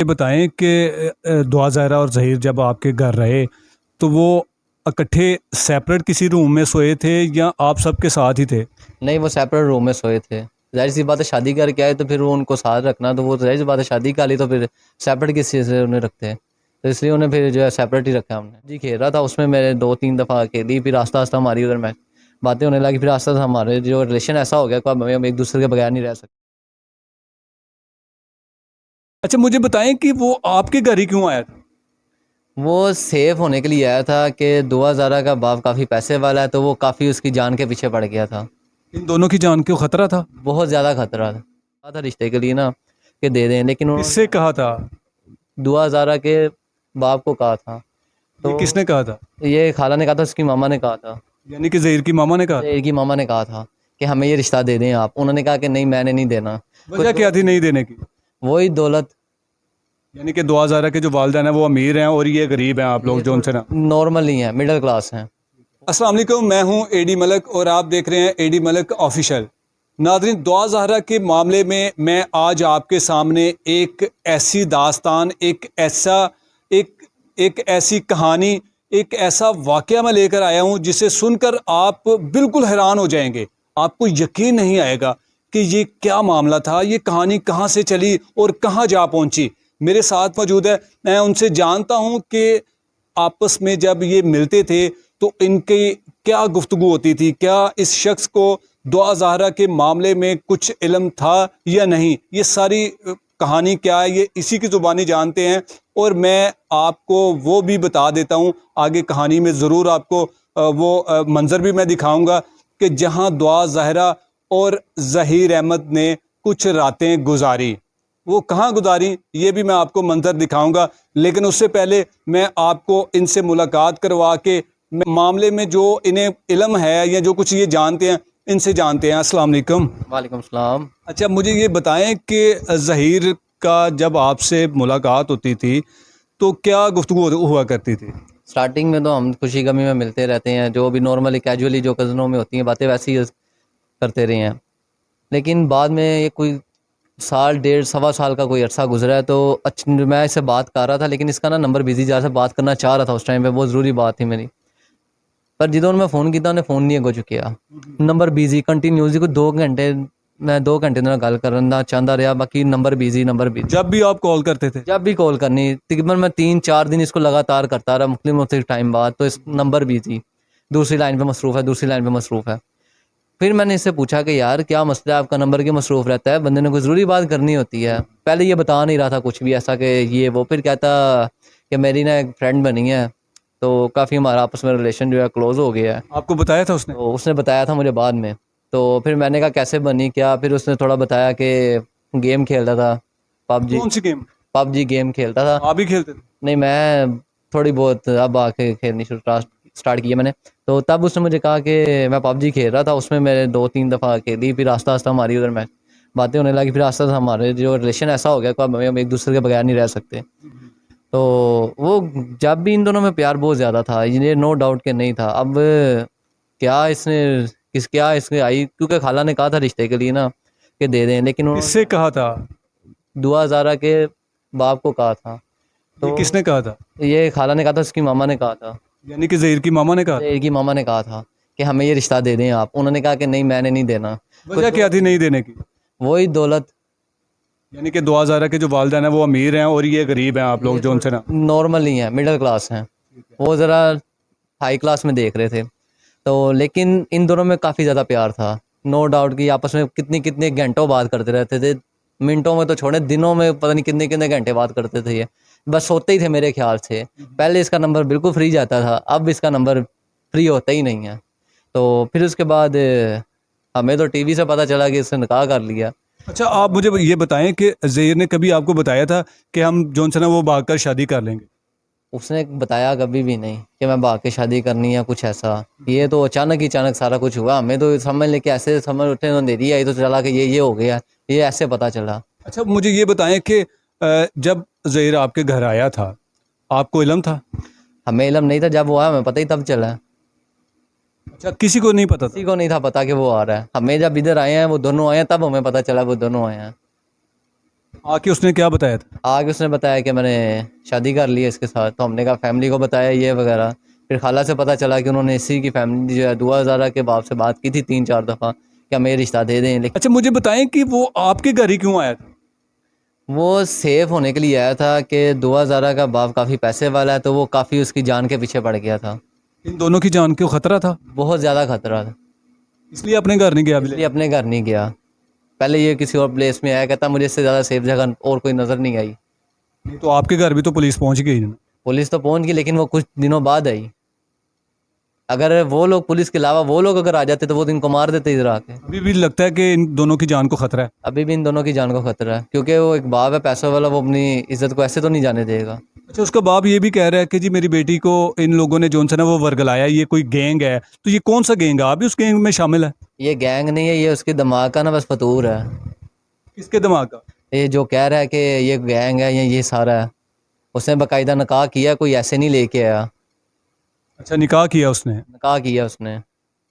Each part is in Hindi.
ये बताएं कि दुआ ज़हरा और ज़हीर जब आपके घर रहे तो वो इकट्ठे सेपरेट किसी रूम में सोए थे या आप सबके साथ ही थे? नहीं, वो सेपरेट रूम में सोए थे। ज़ाहिर सी बात है, शादी करके आए तो फिर वो उनको साथ रखना, तो वो ज़ाहिर सी बात है, शादी का ली तो फिर सेपरेट किस चीज़ से उन्हें रखते हैं, तो इसलिए उन्हें फिर जो है सेपरेट ही रखा हमने। जी खेल रहा था उसमें, मैंने 2-3 दफ़ा खेली, फिर आस्ता आस्ता हमारी उधर में बातें होने लगी, फिर आस्ता आस्ता हमारे जो रिलेशन ऐसा हो गया कि अब हम एक दूसरे के बगैर नहीं रह सकते। अच्छा, मुझे बताएं कि वो आपके घर ही क्यों आया था? वो सेफ होने के लिए आया था कि दुआ ज़ारा का बाप काफ़ी पैसे वाला है, तो वो काफ़ी उसकी जान के पीछे पड़ गया था। इन दोनों की जान को खतरा था? बहुत ज़्यादा खतरा था। कहा था रिश्ते के लिए ना कि दे दें, लेकिन किससे उन्होंने कहा था? दुआ ज़ारा के बाप को कहा था। ये तो किसने कहा था? ये खाला ने कहा था, उसकी मामा ने कहा था, यानी कि ज़हीर की मामा ने कहा था? ज़हीर की मामा ने कहा था कि हमें ये रिश्ता दे दें आप। उन्होंने कहा कि नहीं, मैंने नहीं देना। कुछ वजह क्या थी नहीं देने की? वही दौलत। यानी कि दुआ ज़हरा के जो वालिदैन हैं वो अमीर हैं और ये गरीब हैं, आप लोग ये जो तो उनसे ना। नॉर्मल ही है, मिडिल क्लास हैं। अस्सलाम वालेकुम, मैं हूं एडी मलक और आप देख रहे हैं एडी मलक ऑफिशियल। नाज़रीन, दुआ ज़हरा के मामले में मैं आज आपके सामने एक ऐसी दास्तान, एक एक ऐसी कहानी, एक ऐसा वाक़या मैं लेकर आया हूं जिसे सुनकर आप बिल्कुल हैरान हो जाएंगे। आपको यकीन नहीं आएगा कि ये क्या मामला था, ये कहानी कहाँ से चली और कहाँ जा पहुंची। मेरे साथ मौजूद है, मैं उनसे जानता हूं कि आपस में जब ये मिलते थे तो इनकी क्या गुफ्तगू होती थी, क्या इस शख्स को दुआ ज़हरा के मामले में कुछ इल्म था या नहीं। ये सारी कहानी क्या है, ये इसी की ज़ुबानी जानते हैं। और मैं आपको वो भी बता देता हूँ, आगे कहानी में ज़रूर आपको वो मंज़र भी मैं दिखाऊंगा कि जहाँ दुआ ज़हरा और ज़हीर अहमद ने कुछ रातें गुजारी, वो कहाँ गुजारी ये भी मैं आपको मंजर दिखाऊंगा। लेकिन उससे पहले मैं आपको इनसे मुलाकात करवा के मामले में जो इन्हें इल्म है या जो कुछ ये जानते हैं, इनसे जानते हैं। अस्सलाम वालेकुम। वालेकुम सलाम। अच्छा, मुझे ये बताएं कि ज़हीर का जब आपसे मुलाकात होती थी तो क्या गुफ्तगू हुआ करती थी? स्टार्टिंग में तो हम खुशी गमी में मिलते रहते हैं, जो भी नॉर्मली कैजुअली जो कज़नों में होती हैं बातें, वैसी ही करते रहे हैं। लेकिन बाद में ये कोई साल डेढ़ सवा साल का कोई अरसा गुजरा है, तो मैं इससे बात कर रहा था, लेकिन इसका ना नंबर बिजी जा रहा था। बात करना चाह रहा था उस टाइम पे, बहुत ज़रूरी बात थी मेरी, पर जिदों मैं फ़ोन किया उन्हें फ़ोन नहीं अगो चुकिया। नंबर बिजी कंटिन्यूसली कोई 2 घंटे, मैं 2 घंटे ਨਾਲ गल करना चाहता रहा, बाकी नंबर बिजी नंबर बिजी। जब भी आप कॉल करते थे? जब भी कॉल करनी तकरीबन मैं 3-4 दिन इसको लगातार करता रहा, मुख्तलिफ टाइम बाद, तो इस नंबर बिजी, दूसरी लाइन पे मसरूफ़ है, दूसरी लाइन पे मसरूफ़ है। फिर मैंने इससे पूछा कि यार क्या मसला है, आपका नंबर क्यों मसरूफ़ रहता है, बंदे ने कोई ज़रूरी बात करनी होती है। पहले ये बता नहीं रहा था कुछ भी ऐसा कि ये वो, फिर कहता कि मेरी ना एक फ्रेंड बनी है, तो काफ़ी हमारा आपस में रिलेशन जो है क्लोज़ हो गया है। आपको बताया था उसने? तो उसने बताया था मुझे बाद में। तो फिर मैंने कहा कैसे बनी क्या, फिर उसने थोड़ा बताया कि गेम खेलता था, पबजी। कौन सी गेम? पबजी गेम खेलता था। आप भी खेलते थे? नहीं, मैं थोड़ी बहुत अब आके खेलनी स्टार्ट की है मैंने। तो तब उसने मुझे कहा कि मैं पबजी खेल रहा था, उसमें मैंने 2-3 दफ़ा खेली, फिर आस्ता आस्ता हमारी उधर में बातें होने लगी, फिर आस्ता आस्ता हमारे जो रिलेशन ऐसा हो गया कि अब हम एक दूसरे के बगैर नहीं रह सकते। तो वो जब भी इन दोनों में प्यार बहुत ज़्यादा था, ये नो डाउट के नहीं था। अब क्या इसने क्या इसने आई, क्योंकि खाला ने कहा था रिश्ते के लिए ना कि दे दें, लेकिन किससे उन्होंने कहा था? दुआ ज़ारा के बाप को कहा था। ये तो किसने कहा था? ये खाला ने कहा था, उसकी मामा ने कहा था, यानी कि ज़हीर की मामा ने कहा था? ज़हीर की मामा ने कहा था कि हमें ये रिश्ता दे दें आप। उन्होंने कहा कि नहीं, मैंने नहीं देना। कुछ वजह क्या थी नहीं देने की? वही दौलत। यानी कि दुआ ज़हरा के जो वालिदैन हैं वो अमीर हैं और ये गरीब हैं, आप लोग ये जो तो उनसे ना। नॉर्मल ही है, मिडिल क्लास हैं। वो ज़रा हाई क्लास में देख रहे थे। तो लेकिन इन दोनों में काफ़ी ज़्यादा प्यार था, नो डाउट कि आपस में कितनी कितने घंटों बात करते रहते थे। मिनटों में तो छोड़े, दिनों में पता नहीं कितने कितने घंटे बात करते थे ये। बस सोते ही थे मेरे ख्याल से। पहले इसका नंबर बिल्कुल फ्री जाता था, अब इसका नंबर फ्री होता ही नहीं है। तो फिर उसके बाद हमें तो टीवी से पता चला कि इसने निकाह कर लिया। अच्छा, आप मुझे ये बताएं कि ज़हीर ने कभी आपको बताया था कि हम जो उनसे ना वो भाग कर शादी कर लेंगे? उसने बताया कभी भी नहीं कि मैं भाग के शादी करनी है कुछ ऐसा। ये तो अचानक ही अचानक सारा कुछ हुआ, हमें तो समझ लेके ऐसे समझ उठे, अंधेरी आई तो चला कि ये हो गया, ये ऐसे पता चला। अच्छा, मुझे ये बताएं कि जब ज़हीर आपके घर आया था, आपको इल्म था? हमें इल्म नहीं था, जब वो आया हमें पता ही तब चला। अच्छा, किसी को नहीं पता किसी था? को नहीं था पता कि वो आ रहा है। हमें जब इधर आए हैं, वो दोनों आए हैं, तब हमें पता चला वो दोनों आए हैं। आके उसने क्या बताया था? आगे उसने बताया कि मैंने शादी कर ली है इसके साथ। तो हमने कहा फैमिली को बताया ये वगैरह। फिर खाला से पता चला कि उन्होंने इसी की फैमिली जो है दुआ हज़ारा के बाप से बात की थी 3-4 दफ़ा कि हमें रिश्ता दे दें, लेकिन अच्छा, मुझे बताएं कि वो आपके घर ही क्यों आया था? वो सेफ होने के लिए आया था कि दुआ हज़ारा का बाप काफ़ी पैसे वाला है, तो वो काफ़ी उसकी जान के पीछे पड़ गया था। इन दोनों की जान को खतरा था, बहुत ज़्यादा खतरा था, इसलिए अपने घर नहीं गया अभी इसलिए अपने घर नहीं गया। पहले ये किसी और प्लेस में आया, कहता मुझे इससे ज़्यादा सेफ जगह और कोई नज़र नहीं आई। नहीं तो आपके घर भी तो पुलिस पहुंच गई ना। पुलिस तो पहुंच गई, लेकिन वो कुछ दिनों बाद आई। अगर वो लोग, पुलिस के अलावा वो लोग अगर आ जाते तो वो तो इनको मार देते इधर आके। अभी भी लगता है कि इन दोनों की जान को खतरा है। अभी भी इन दोनों की जान को खतरा है, क्योंकि वो एक बाप है पैसों वाला, वो अपनी इज्जत को ऐसे तो नहीं जाने देगा। अच्छा, उसका बाप ये भी कह रहा है कि जी मेरी बेटी को इन लोगों ने जोन से ना वो वर्गलाया, ये कोई गैंग है। तो ये कौन सा गैंग है? आप भी उस गैंग में शामिल है? ये गैंग नहीं है, ये उसके दिमाग का ना बस फतूर है। किसके दिमाग का? ये जो कह रहा है कि ये गैंग है या ये सारा है, उसने बाकायदा निकाह किया, कोई ऐसे नहीं लेके आया। अच्छा, निकाह किया उसने? निकाह किया उसने,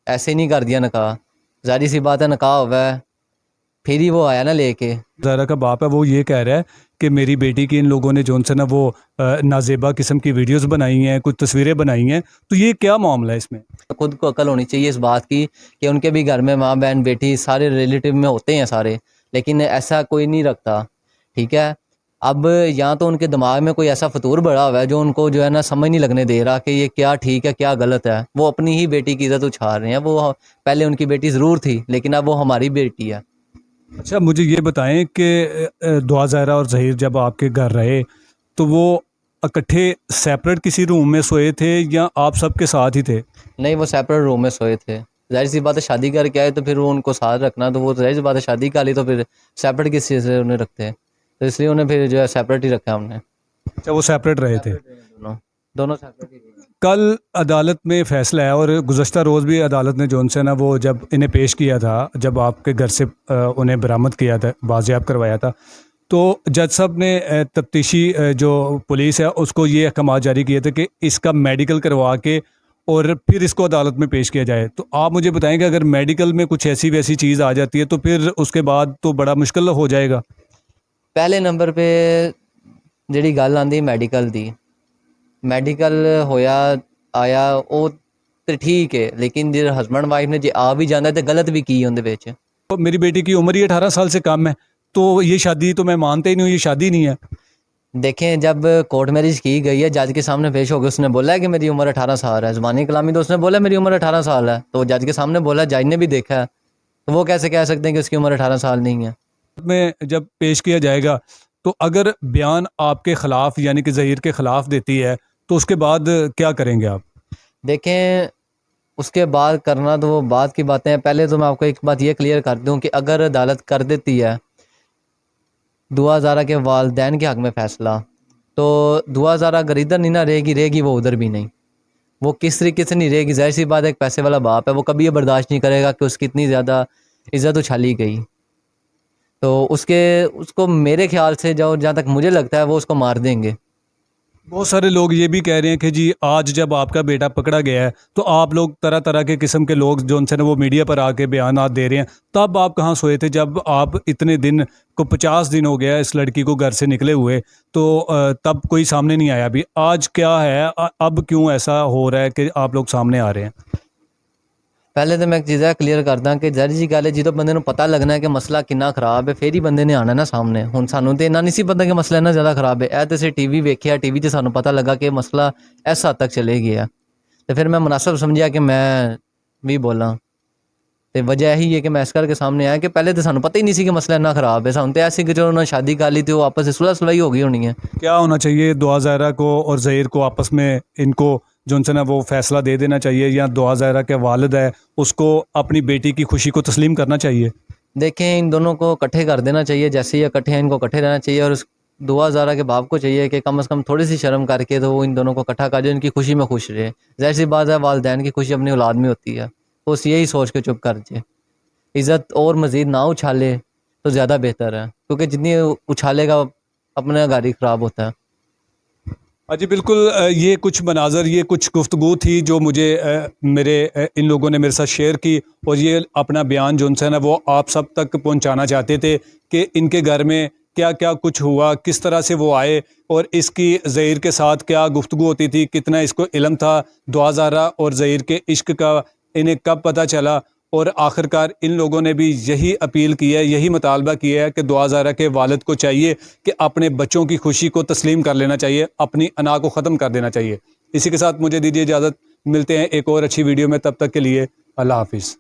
ऐसे नहीं कर दिया निकाह। जाहिर सी बात है निकाह हुआ है, फिर ही वो आया ना लेके। ज़ारा का बाप है, वो ये कह रहा है कि मेरी बेटी की इन लोगों ने जोन से ना वो नाजेबा किस्म की वीडियोस बनाई हैं, कुछ तस्वीरें बनाई हैं। तो ये क्या मामला है इसमें? खुद को अकल होनी चाहिए इस बात की कि उनके भी घर में माँ बहन बेटी सारे रिलेटिव में होते हैं सारे, लेकिन ऐसा कोई नहीं रखता। ठीक है, अब या तो उनके दिमाग में कोई ऐसा फतूर बढ़ा हुआ है जो उनको जो है ना समझ नहीं लगने दे रहा कि ये क्या ठीक है क्या गलत है। वो अपनी ही बेटी की इज्जत उछाल रहे हैं। वो पहले उनकी बेटी ज़रूर थी, लेकिन अब वो हमारी बेटी है। अच्छा, मुझे ये बताएं कि दुआ ज़ाहरा और ज़हीर जब आपके घर रहे तो वो इकट्ठे सेपरेट किसी रूम में सोए थे या आप सबके साथ ही थे? नहीं, वो सेपरेट रूम में सोए थे। जाहिर सी बात है शादी करके आए तो फिर वो उनको साथ रखना, तो वो जाहिर सी बात है शादी कर ली तो फिर सेपरेट किस चीज़ से उन्हें रखते हैं, तो इसलिए उन्हें फिर जो है सेपरेट ही रखा हमने। अच्छा, वो सेपरेट रहे थे। दोनों दोनों सेपरेट ही रहे। कल अदालत में फ़ैसला है और गुज़श्ता रोज़ भी अदालत ने जोन से ना वो जब इन्हें पेश किया था, जब आपके घर से उन्हें बरामद किया था, बाजियाब करवाया था, तो जज साहब ने तफ्तीशी जो पुलिस है उसको ये अहकाम जारी किए थे कि इसका मेडिकल करवा के और फिर इसको अदालत में पेश किया जाए। तो आप मुझे बताएं कि अगर मेडिकल में कुछ ऐसी वैसी चीज़ आ जाती है तो फिर उसके बाद तो बड़ा मुश्किल हो जाएगा। पहले नंबर पे ਜਿਹੜੀ ਗੱਲ ਆਂਦੀ ਮੈਡੀਕਲ ਦੀ, ਮੈਡੀਕਲ ਹੋਇਆ ਆਇਆ ਉਹ ਤੇ ਠੀਕ ਹੈ, ਲੇਕਿन ਜੇ ਹਸਬੈਂਡ ਵਾਈਫ ਨੇ ਜੇ ਆ ਵੀ ਜਾਂਦਾ ਤੇ ਗਲਤ ਵੀ ਕੀ ਉਹਦੇ ਵਿੱਚ। तो मेरी बेटी की उम्र ही 18 साल से कम है, तो ये शादी तो मैं मानता ही नहीं हूँ, ये शादी नहीं है। देखें, जब कोर्ट मैरिज की गई है, जज के सामने पेश हो गए, उसने बोला है कि मेरी उम्र 18 साल है। ज़ुबानी कलामी तो उसने बोला मेरी उम्र 18 साल है, तो जज के सामने बोला, जज ने भी देखा है, तो वो कैसे कह सकते हैं कि उसकी उम्र 18 साल नहीं है। में जब पेश किया जाएगा तो अगर बयान आपके ख़िलाफ़ यानी कि ज़हीर के ख़िलाफ़ देती है तो उसके बाद क्या करेंगे आप? देखें, उसके बाद करना तो वो बात की बातें हैं। पहले तो मैं आपको एक बात ये क्लियर कर दूं कि अगर अदालत कर देती है दुआ हज़ारा के वालदैन के हक़ में फ़ैसला, तो दुआ हज़ारा अगर इधर नहीं ना रहेगी, रहेगी वो उधर भी नहीं। वो किस तरीके से नहीं रहेगी, ज़ाहिर सी बात है एक पैसे वाला बाप है, वो कभी ये बर्दाश्त नहीं करेगा कि उसकी इतनी ज़्यादा इज़्ज़त उछाली गई। तो उसको मेरे ख्याल से जो जहाँ तक मुझे लगता है वो उसको मार देंगे। बहुत सारे लोग ये भी कह रहे हैं कि जी आज जब आपका बेटा पकड़ा गया है तो आप लोग तरह तरह के किस्म के लोग जो उनसे ना वो मीडिया पर आके बयानात दे रहे हैं। तब आप कहाँ सोए थे जब आप इतने दिन को 50 दिन हो गया इस लड़की को घर से निकले हुए, तो तब कोई सामने नहीं आया। अभी आज क्या है, अब क्यों ऐसा हो रहा है कि आप लोग सामने आ रहे हैं? पहले तो मैं एक चीज़ क्लीयर करदा कि ज़ाहिर जी गल है, जो बंदे नूं पता लगना है कि मसला कितना खराब है फिर ही बंदे ने आना ना सामने। हुण सानूं तो इन्ना नहीं सी पता कि मसला इन्ना ज़्यादा खराब है। तो असीं टीवी वेखिया, टीवी ते सानूं पता लगा कि मसला इस हद तक चले गया, तो फिर मैं मुनासिब समझिया कि मैं भी बोलां। तो वजह यही है कि मैं इस करके सामने आया कि पहले तो सानूं पता ही नहीं सी कि मसला इन्ना खराब है। सानूं तो ऐसी कि चलो उन्होंने शादी कर ली तो आपस में सुलह सुलही हो गई होनी है। क्या होना चाहिए? दुआ ज़ाहरा को और ज़हीर को आपस में इनको जो उनसे ना वो फ़ैसला दे देना चाहिए या दुआ ज़ाहरा के वालिद है उसको अपनी बेटी की खुशी को तस्लीम करना चाहिए? देखें, इन दोनों को इकट्ठे कर देना चाहिए, जैसे ये इकट्ठे हैं इनको इकट्ठे रहना चाहिए। और उस दुआ हज़ारा के बाप को चाहिए कि कम से कम थोड़ी सी शर्म करके तो वो इन दोनों को इकट्ठा कर दे, इनकी खुशी में खुश रहे। ज़ाहिर सी बात है वालदैन की खुशी अपनी औलाद में होती है, तो उस यही सोच के चुप कर जाए, इज़्ज़त और मज़ीद ना उछाले तो ज़्यादा बेहतर है, क्योंकि जितनी उछालेगा अपना घर ही ख़राब होता है। जी बिल्कुल, ये कुछ मनाज़र, ये कुछ गुफ्तगू थी जो मुझे इन लोगों ने मेरे साथ शेयर की और ये अपना बयान जो उनसे ना वो आप सब तक पहुंचाना चाहते थे कि इनके घर में क्या क्या कुछ हुआ, किस तरह से वो आए और इसकी ज़हीर के साथ क्या गुफ्तगू होती थी, कितना इसको इल्म था दुआ ज़हरा और ज़हीर के इश्क का, इन्हें कब पता चला। और आखिरकार इन लोगों ने भी यही अपील की है, यही मुतालबा किया है कि दुआ ज़हरा के वालिद को चाहिए कि अपने बच्चों की खुशी को तस्लीम कर लेना चाहिए, अपनी अना को ख़त्म कर देना चाहिए। इसी के साथ मुझे दीजिए इजाज़त, मिलते हैं एक और अच्छी वीडियो में, तब तक के लिए अल्लाह हाफिज़।